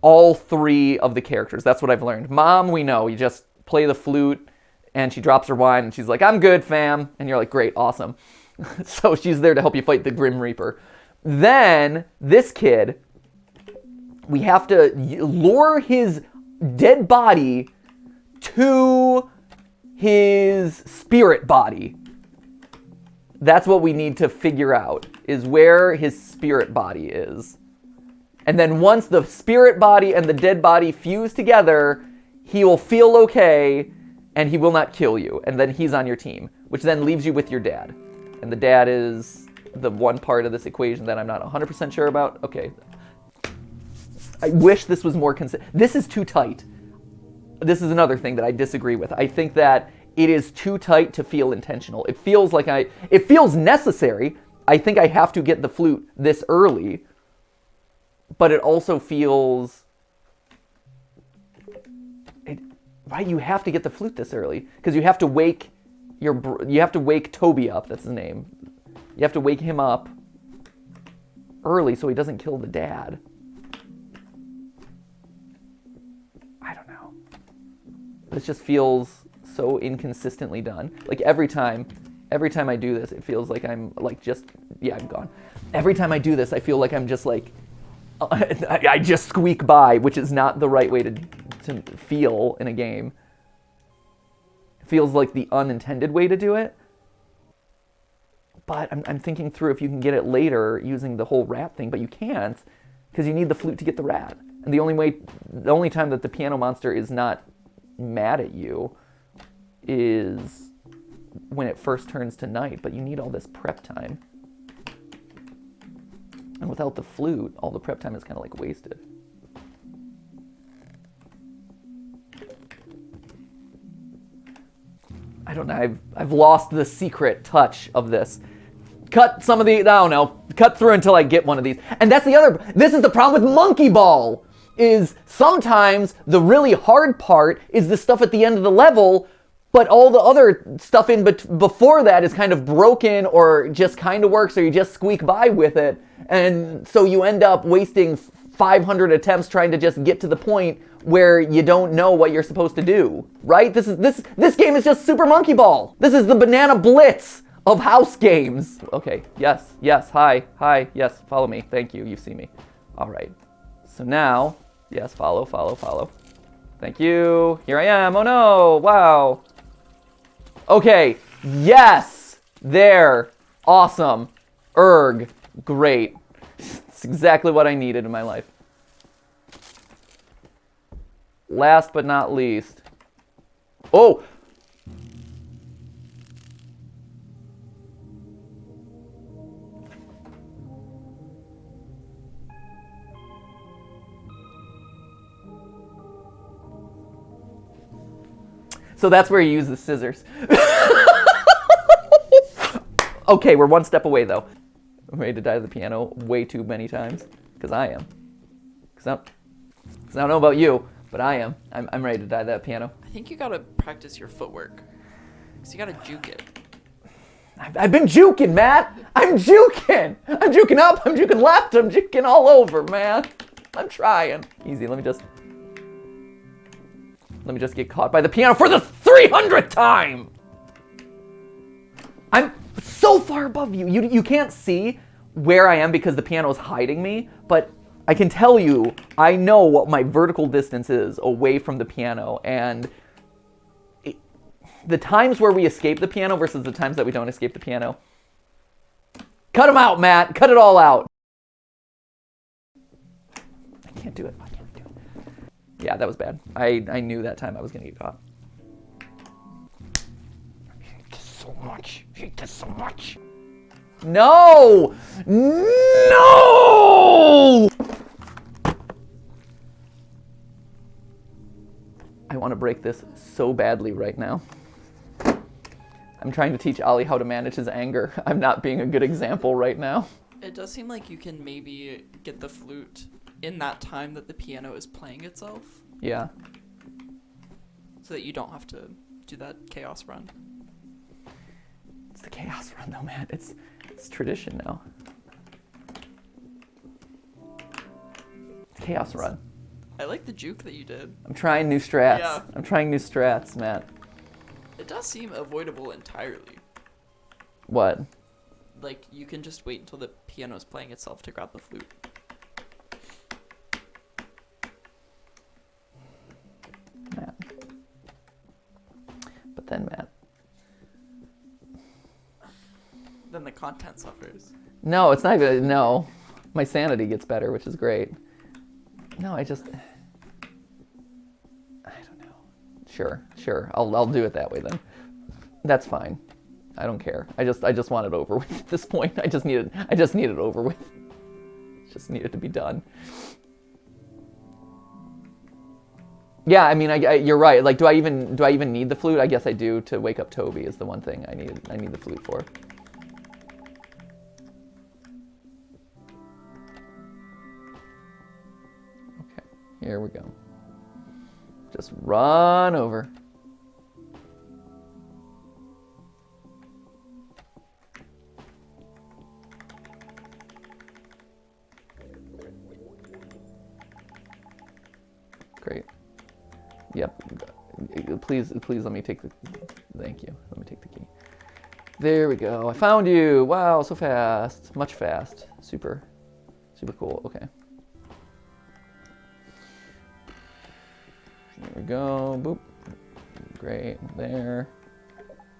all three of the characters. That's what I've learned. Mom, we know. You just play the flute, and she drops her wine, and she's like, I'm good, fam. And you're like, great, awesome. So she's there to help you fight the Grim Reaper. Then, this kid, we have to lure his dead body to his spirit body. That's what we need to figure out, is where his spirit body is. And then once the spirit body and the dead body fuse together, he will feel okay, and he will not kill you. And then he's on your team, which then leaves you with your dad. And the dad is the one part of this equation that I'm not 100% sure about. Okay. I wish this was more consistent. This is too tight. This is another thing that I disagree with. I think that it is too tight to feel intentional. It feels like it feels necessary. I think I have to get the flute this early, but it also feels, right? You have to get the flute this early because you have to wake Toby up. That's his name. You have to wake him up early so he doesn't kill the dad. I don't know. This just feels so inconsistently done. Like every time I do this, it feels like I'm like I'm gone. Every time I do this, I feel like I'm just like, I just squeak by, which is not the right way to feel in a game. It feels like the unintended way to do it. But I'm thinking through if you can get it later using the whole rat thing, but you can't because you need the flute to get the rat. And the only time that the piano monster is not mad at you is when it first turns to night, but you need all this prep time. And without the flute, all the prep time is kind of like wasted. I don't know, I've lost the secret touch of this. Cut some of the, I don't know, cut through until I get one of these. And that's this is the problem with Monkey Ball, is sometimes the really hard part is the stuff at the end of the level, but all the other stuff before that is kind of broken or just kind of works or you just squeak by with it. And so you end up wasting 500 attempts trying to just get to the point where you don't know what you're supposed to do, right? This game is just Super Monkey Ball. This is the Banana Blitz of house games. Okay, yes, hi, yes, follow me. Thank you, you see me. All right, so now, yes, follow. Thank you, here I am, oh no, wow. Okay, yes, there, awesome, great. It's exactly what I needed in my life. Last but not least. Oh! So that's where you use the scissors. Okay, we're one step away though. I'm ready to die to the piano way too many times. Because I am. Because I don't know about you, but I am. I'm ready to die to that piano. I think you gotta practice your footwork. Because you gotta juke it. I've been juking, Matt. I'm juking. I'm juking up. I'm juking left. I'm juking all over, man. I'm trying. Easy, let me just get caught by the piano for the 300th time. so far above you. You can't see where I am because the piano is hiding me, but I can tell you, I know what my vertical distance is away from the piano, and the times where we escape the piano versus the times that we don't escape the piano. Cut them out, Matt. Cut it all out. I can't do it. I can't do it. Yeah, that was bad. I knew that time I was going to get caught. I hate this so much. I hate this so much. No! No! I want to break this so badly right now. I'm trying to teach Ollie how to manage his anger. I'm not being a good example right now. It does seem like you can maybe get the flute in that time that the piano is playing itself. Yeah. So that you don't have to do that chaos run. It's the chaos run though, man. It's tradition now. It's chaos run. I like the juke that you did. I'm trying new strats. Yeah. I'm trying new strats, Matt. It does seem avoidable entirely. What? Like, you can just wait until the piano's playing itself to grab the flute. Matt. But then, Matt. Then the content suffers. No, it's not even, no. My sanity gets better, which is great. No, I don't know. Sure. I'll do it that way then. That's fine. I don't care. I just want it over with at this point. I just need it over with. Just need it to be done. Yeah, I mean, you're right. Like, do I even need the flute? I guess I do to wake up Toby is the one thing I need the flute for. Okay, here we go. Just run over. Great. Yep. Please let me take the... Thank you. Let me take the key. There we go. I found you. Wow, so fast. Much fast. Super cool. Okay. There we go. Boop. Great. There.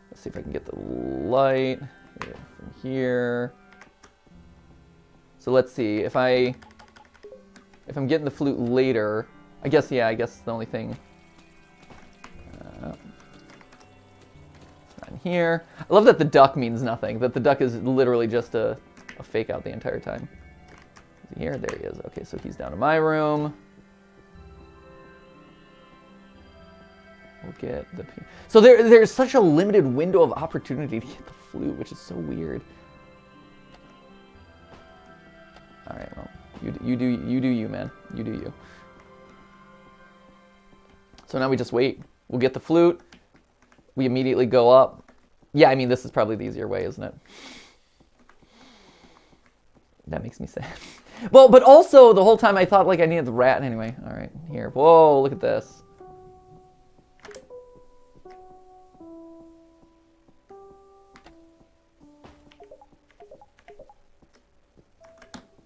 Let's see if I can get the light from here. So let's see. If I'm getting the flute later, I guess the only thing. It's not in here. I love that the duck means nothing. That the duck is literally just a fake out the entire time. Is he here? There he is. Okay, so he's down in my room. We'll get the... So there's such a limited window of opportunity to get the flute, which is so weird. All right, well, you do you, man. You do you. So now we just wait. We'll get the flute. We immediately go up. Yeah, I mean, this is probably the easier way, isn't it? That makes me sad. Well, but also the whole time I thought like I needed the rat. Anyway, all right, here. Whoa, look at this.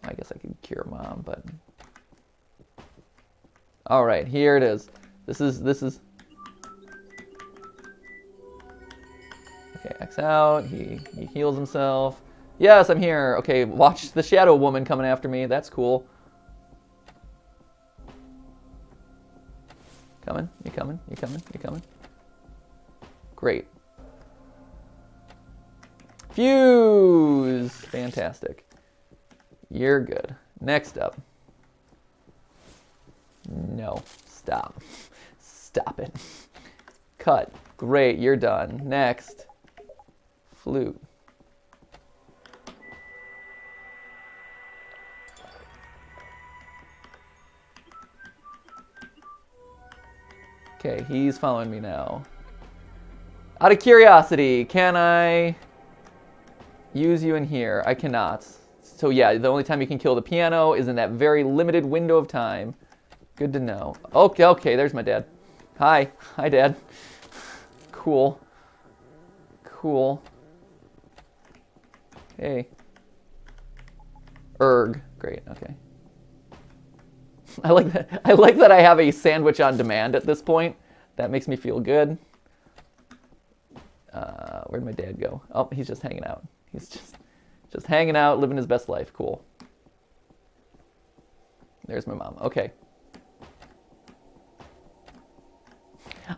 I guess I could cure Mom, but... All right, here it is. This is... Okay, X out. He heals himself. Yes, I'm here. Okay, watch the shadow woman coming after me. That's cool. Coming? You coming? You coming? You coming? Great. Fuse! Fantastic. You're good. Next up. No. Stop. Stop it. Cut. Great, you're done. Next. Flute. Okay, he's following me now. Out of curiosity, can I use you in here? I cannot. So yeah, the only time you can kill the piano is in that very limited window of time. Good to know. Okay, there's my dad. Hi, Dad. Cool. Hey. Erg. Great, okay. I like that I have a sandwich on demand at this point. That makes me feel good. Where'd my dad go? Oh, he's just hanging out. He's just hanging out, living his best life. Cool. There's my mom. Okay.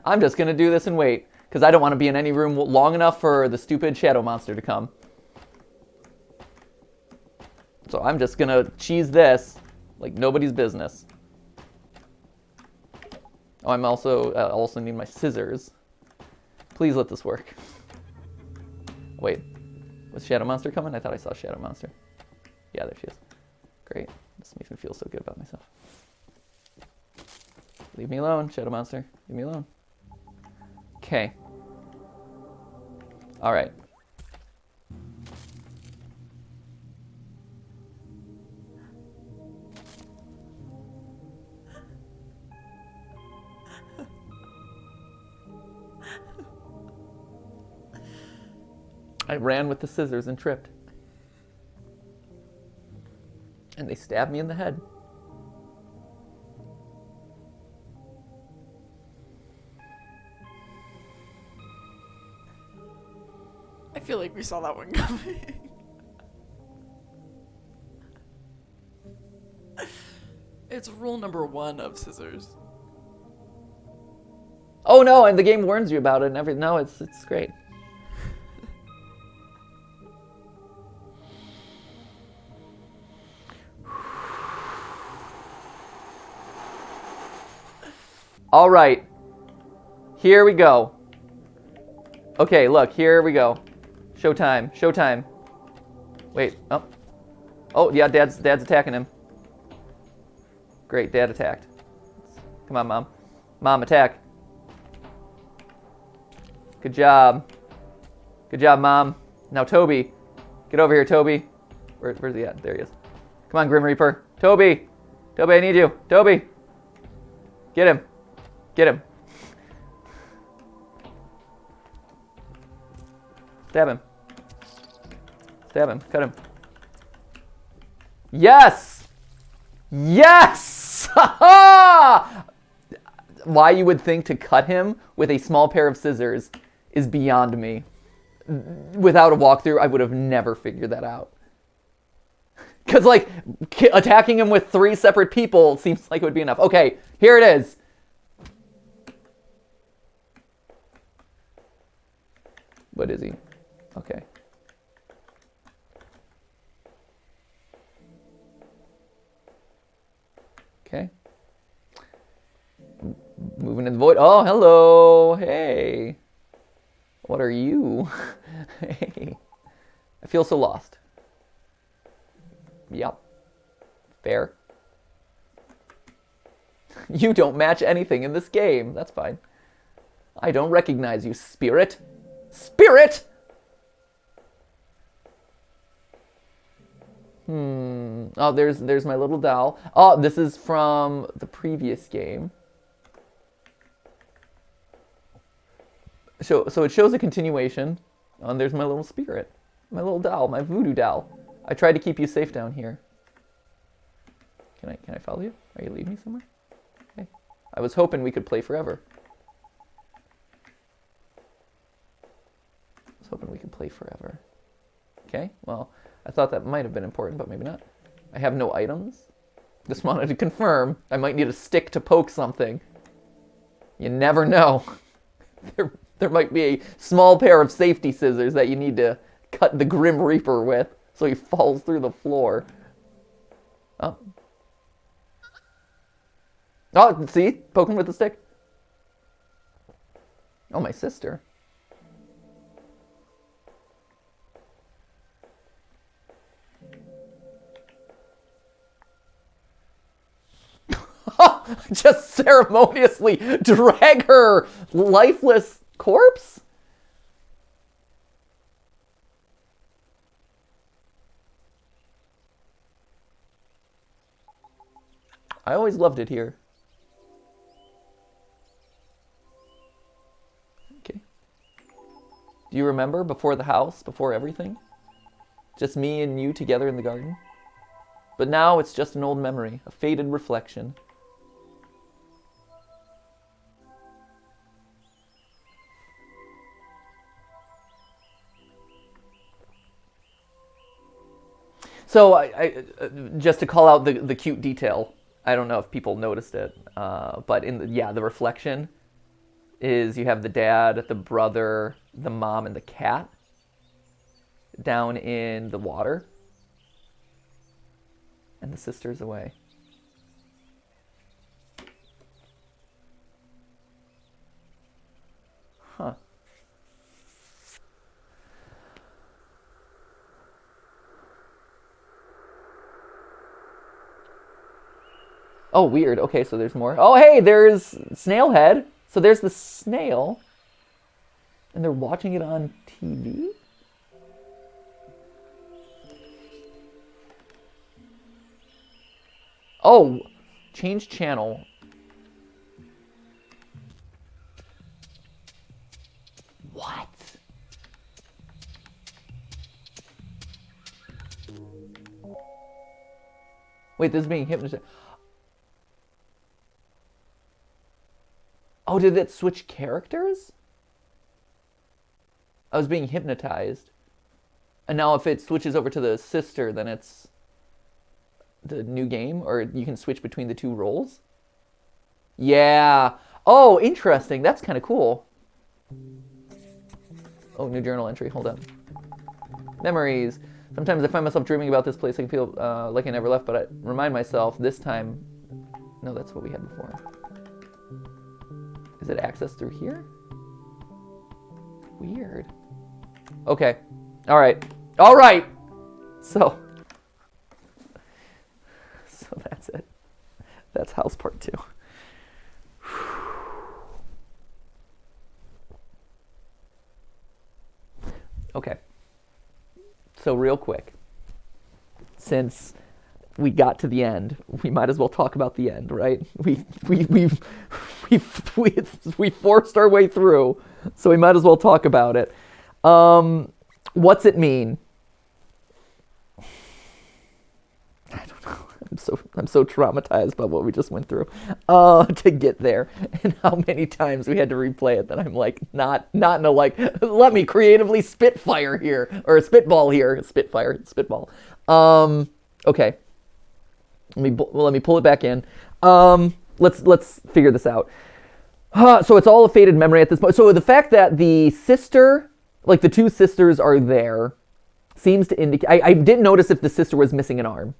I'm just going to do this and wait, because I don't want to be in any room long enough for the stupid shadow monster to come. So I'm just going to cheese this like nobody's business. Oh, I also need my scissors. Please let this work. Wait, was Shadow Monster coming? I thought I saw Shadow Monster. Yeah, there she is. Great. This makes me feel so good about myself. Leave me alone, Shadow Monster. Leave me alone. Okay. All right. I ran with the scissors and tripped. And they stabbed me in the head. I feel like we saw that one coming. It's rule number 1 of scissors. Oh no, and the game warns you about it and everything. No, it's great. All right, here we go. Okay, look, here we go. Showtime, showtime. Wait, oh yeah, Dad's attacking him. Great, Dad attacked. Come on, Mom. Mom, attack. Good job. Good job, Mom. Now Toby, get over here, Toby. Where's he at? There he is. Come on, Grim Reaper. Toby, I need you. Toby, get him. Get him. Stab him. Stab him. Cut him. Yes! Yes! Why you would think to cut him with a small pair of scissors is beyond me. Without a walkthrough, I would have never figured that out. Because, like, attacking him with 3 separate people seems like it would be enough. Okay, here it is. What is he? Okay. Okay. Moving in the void. Oh, hello. Hey. What are you? Hey. I feel so lost. Yep. Fair. You don't match anything in this game. That's fine. I don't recognize you, spirit. Spirit! Oh, there's my little doll. Oh, this is from the previous game. So it shows a continuation. Oh, and there's my little spirit. My little doll, my voodoo doll. I tried to keep you safe down here. Can I follow you? Are you leading me somewhere? Okay. I was hoping we could play forever. Hoping we could play forever. Okay, well, I thought that might have been important, but maybe not. I have no items. Just wanted to confirm. I might need a stick to poke something. You never know. There might be a small pair of safety scissors that you need to cut the Grim Reaper with so he falls through the floor. Oh. Oh, see? Poke him with the stick. Oh, my sister. Just ceremoniously drag her lifeless corpse? I always loved it here. Okay. Do you remember before the house, before everything? Just me and you together in the garden. But now it's just an old memory, a faded reflection. So I just to call out the cute detail, I don't know if people noticed it, but the reflection is you have the dad, the brother, the mom, and the cat down in the water, and the sister's away. Huh. Oh, weird. Okay, so there's more. Oh, hey, there's Snail Head. So there's the snail. And they're watching it on TV? Oh, change channel. What? Wait, this is being hypnotized. Oh, did it switch characters? I was being hypnotized. And now if it switches over to the sister, then it's the new game? Or you can switch between the two roles? Yeah. Oh, interesting. That's kind of cool. Oh, new journal entry. Hold up. Memories. Sometimes I find myself dreaming about this place. I can feel like I never left, but I remind myself this time... No, that's what we had before. Is it accessed through here? Weird. Okay. All right. All right. So that's it. That's house part 2. Okay. So real quick, since we got to the end, we might as well talk about the end, right? We forced our way through, so we might as well talk about it. What's it mean? I don't know. I'm so traumatized by what we just went through to get there, and how many times we had to replay it that I'm like not in a like, let me creatively spitfire here or spitball here, spitball. Okay. Let me pull it back in. Let's figure this out. So it's all a faded memory at this point. So the fact that the sister, like the two sisters are there, seems to indicate... I didn't notice if the sister was missing an arm.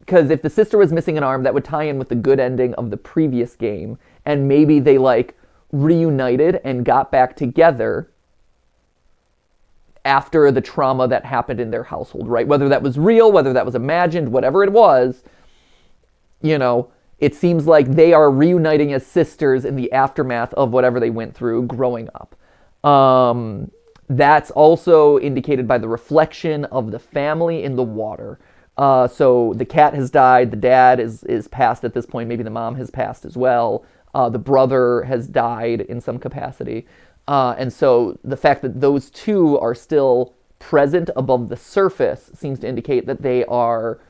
Because if the sister was missing an arm, that would tie in with the good ending of the previous game. And maybe they like reunited and got back together after the trauma that happened in their household, right? Whether that was real, whether that was imagined, whatever it was, you know, it seems like they are reuniting as sisters in the aftermath of whatever they went through growing up. That's also indicated by the reflection of the family in the water. So the cat has died, the dad is passed at this point, maybe the mom has passed as well. The brother has died in some capacity. And so the fact that those two are still present above the surface seems to indicate that they are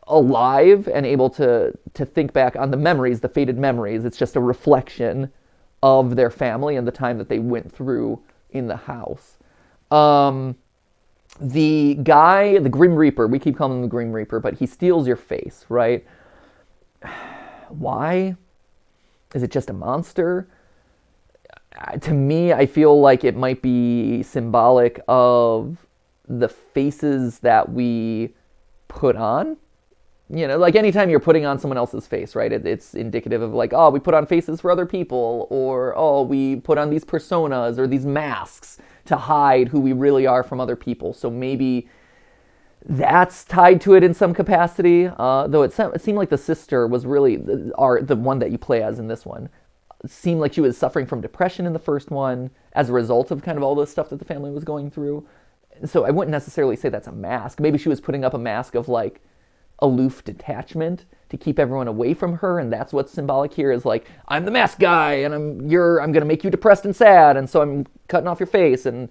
alive and able to think back on the memories, the faded memories. It's just a reflection of their family and the time that they went through in the house. The guy, the Grim Reaper, we keep calling him the Grim Reaper, but he steals your face, right? Why? Is it just a monster? To me, I feel like it might be symbolic of the faces that we put on. You know, like anytime you're putting on someone else's face, right? It's indicative of like, oh, we put on faces for other people, or oh, we put on these personas or these masks to hide who we really are from other people. So maybe that's tied to it in some capacity. Though it seemed like the sister was really the one that you play as in this one. It seemed like she was suffering from depression in the first one as a result of kind of all the stuff that the family was going through. So I wouldn't necessarily say that's a mask. Maybe she was putting up a mask of like aloof detachment to keep everyone away from her, and that's what's symbolic here is like, I'm the mask guy, and I'm gonna make you depressed and sad, and so I'm cutting off your face, and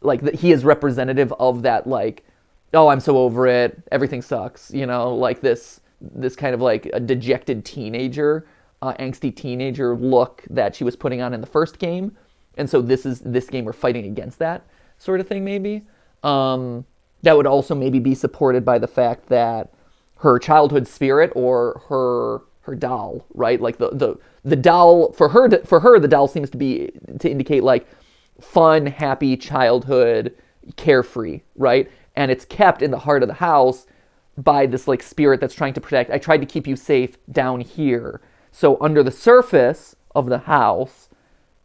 like he is representative of that like oh, I'm so over it, everything sucks, like this kind of like a dejected teenager, angsty teenager look that she was putting on in the first game. And so this game we're fighting against that sort of thing, maybe. That would also maybe be supported by the fact that her childhood spirit or her doll, right? Like the doll for her, the doll seems to indicate like fun, happy childhood, carefree, right? And it's kept in the heart of the house by this like spirit that's trying to protect. I tried to keep you safe down here. So under the surface of the house,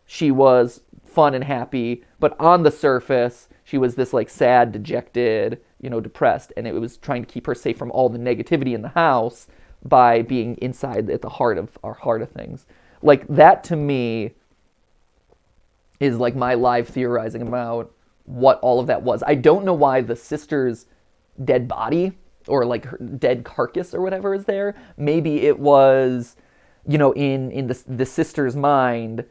she was fun and happy, but on the surface, she was this like sad, dejected, depressed, and it was trying to keep her safe from all the negativity in the house by being inside at the heart of things. Like that to me is like my live theorizing about what all of that was. I don't know why the sister's dead body or like her dead carcass or whatever is there. Maybe it was, in the sister's mind,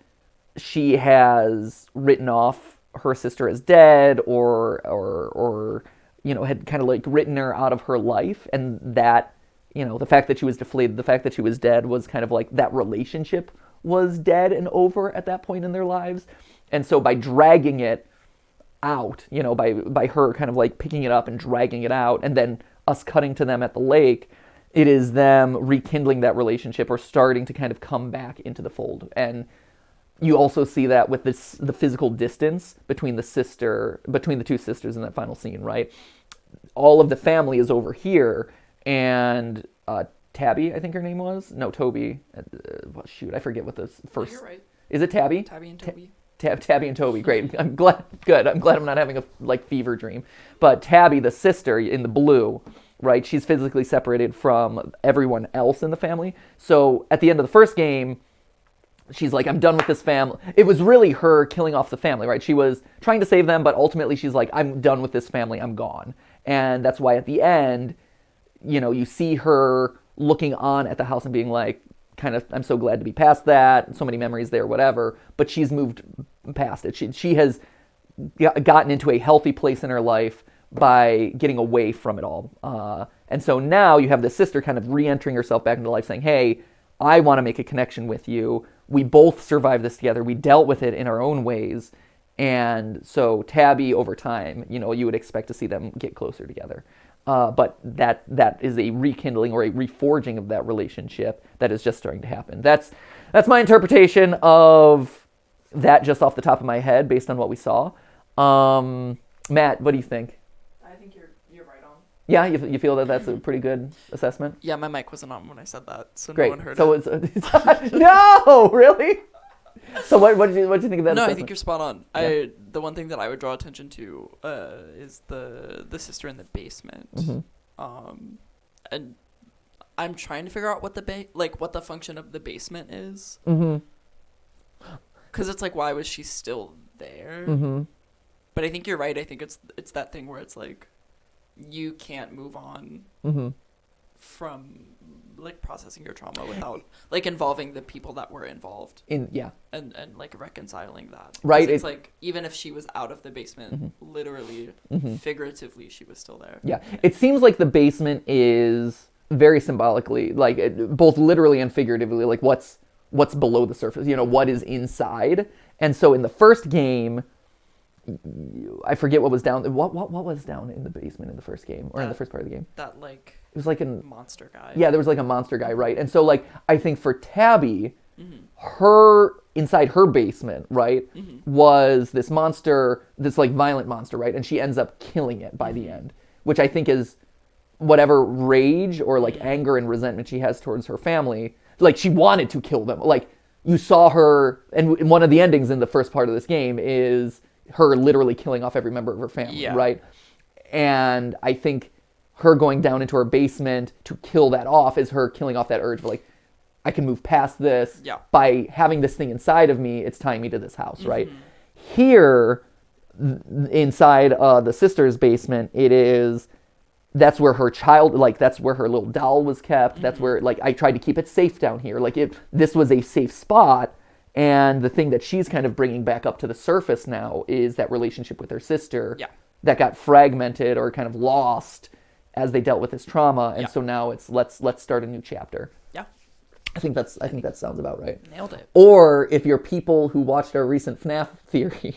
she has written off her sister as dead or had kind of like written her out of her life, and that, the fact that she was deflated, the fact that she was dead was kind of like that relationship was dead and over at that point in their lives. And so by dragging it out, by her kind of like picking it up and dragging it out, and then us cutting to them at the lake, it is them rekindling that relationship or starting to kind of come back into the fold. And you also see that with the physical distance between the two sisters in that final scene, right? All of the family is over here, and Tabby, I think her name was? No, Toby. I forget what the first... No, you're right. Is it Tabby? Tabby and Toby. Tabby and Toby, great. I'm glad I'm not having a fever dream. But Tabby, the sister in the blue, right? She's physically separated from everyone else in the family. So at the end of the first game, she's like, I'm done with this family. It was really her killing off the family, right? She was trying to save them, but ultimately she's like, I'm done with this family, I'm gone. And that's why at the end, you see her looking on at the house and being like, kind of, I'm so glad to be past that, so many memories there, whatever, but she's moved past it. She has gotten into a healthy place in her life by getting away from it all. And so now you have the sister kind of re-entering herself back into life saying, hey, I want to make a connection with you. We both survived this together. We dealt with it in our own ways. And so Tabby, over time, you would expect to see them get closer together. But that is a rekindling or a reforging of that relationship that is just starting to happen. That's my interpretation of that just off the top of my head based on what we saw. Matt, what do you think? I think you're right on. Yeah, you feel that that's a pretty good assessment? Yeah, my mic wasn't on when I said that, so Great. No one heard it. it. No, really? So what did you think of that? No, assessment? I think you're spot on. Yeah. The one thing that I would draw attention to is the sister in the basement. Mm-hmm. And I'm trying to figure out what the function of the basement is. Mm-hmm. Because it's like, why was she still there? Mm-hmm. But I think you're right. I think it's that thing where it's like, you can't move on mm-hmm. from like processing your trauma without like involving the people that were involved and like reconciling that, right? It's like, even if she was out of the basement, mm-hmm. literally, mm-hmm. figuratively, she was still there. Yeah, it seems like the basement is very symbolically, like both literally and figuratively, like what's below the surface, what is inside. And so in the first game, I forget what was down. What was down in the basement in the first game, or in the first part of the game? That like, it was like a monster guy. Yeah, there was like a monster guy, right? And so like, I think for Tabby, mm-hmm. her inside her basement, right, mm-hmm. was this monster, this like violent monster, right? And she ends up killing it by the end, which I think is whatever rage or like anger and resentment she has towards her family. Like, she wanted to kill them. Like, you saw her, and one of the endings in the first part of this game is her literally killing off every member of her family, right? And I think her going down into her basement to kill that off is her killing off that urge of like, I can move past this. Yeah. By having this thing inside of me, it's tying me to this house, mm-hmm. right? Here, inside the sister's basement, that's where her that's where her little doll was kept. Mm-hmm. That's where, like, I tried to keep it safe down here. Like, this was a safe spot. And the thing that she's kind of bringing back up to the surface now is that relationship with her sister that got fragmented or kind of lost as they dealt with this trauma, and so now it's let's start a new chapter. Yeah. I think that sounds about right. Nailed it. Or if you're people who watched our recent FNAF theory,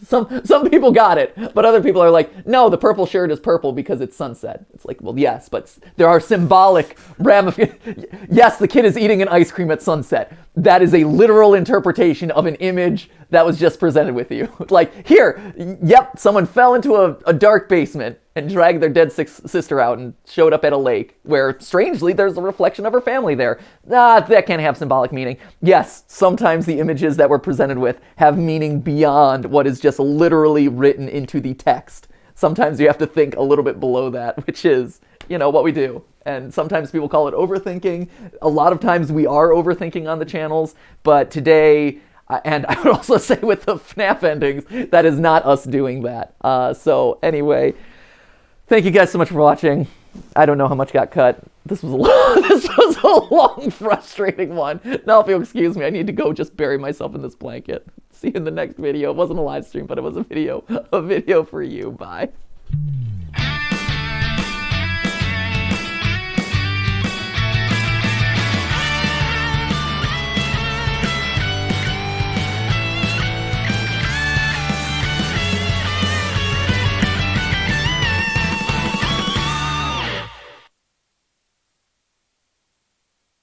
some people got it, but other people are like, no, the purple shirt is purple because it's sunset. It's like, well, yes, but there are symbolic ramifications. Yes, the kid is eating an ice cream at sunset. That is a literal interpretation of an image that was just presented with you. Like, here, yep, someone fell into a dark basement and dragged their dead sister out and showed up at a lake where, strangely, there's a reflection of her family there. That can't have symbolic meaning. Yes, sometimes the images that we're presented with have meaning beyond what is just literally written into the text. Sometimes you have to think a little bit below that, which is, what we do. And sometimes people call it overthinking. A lot of times we are overthinking on the channels, but today, and I would also say with the FNAF endings, that is not us doing that. So anyway, thank you guys so much for watching. I don't know how much got cut. This was a long, frustrating one. Now if you'll excuse me, I need to go just bury myself in this blanket. See you in the next video. It wasn't a live stream, but it was a video for you. Bye.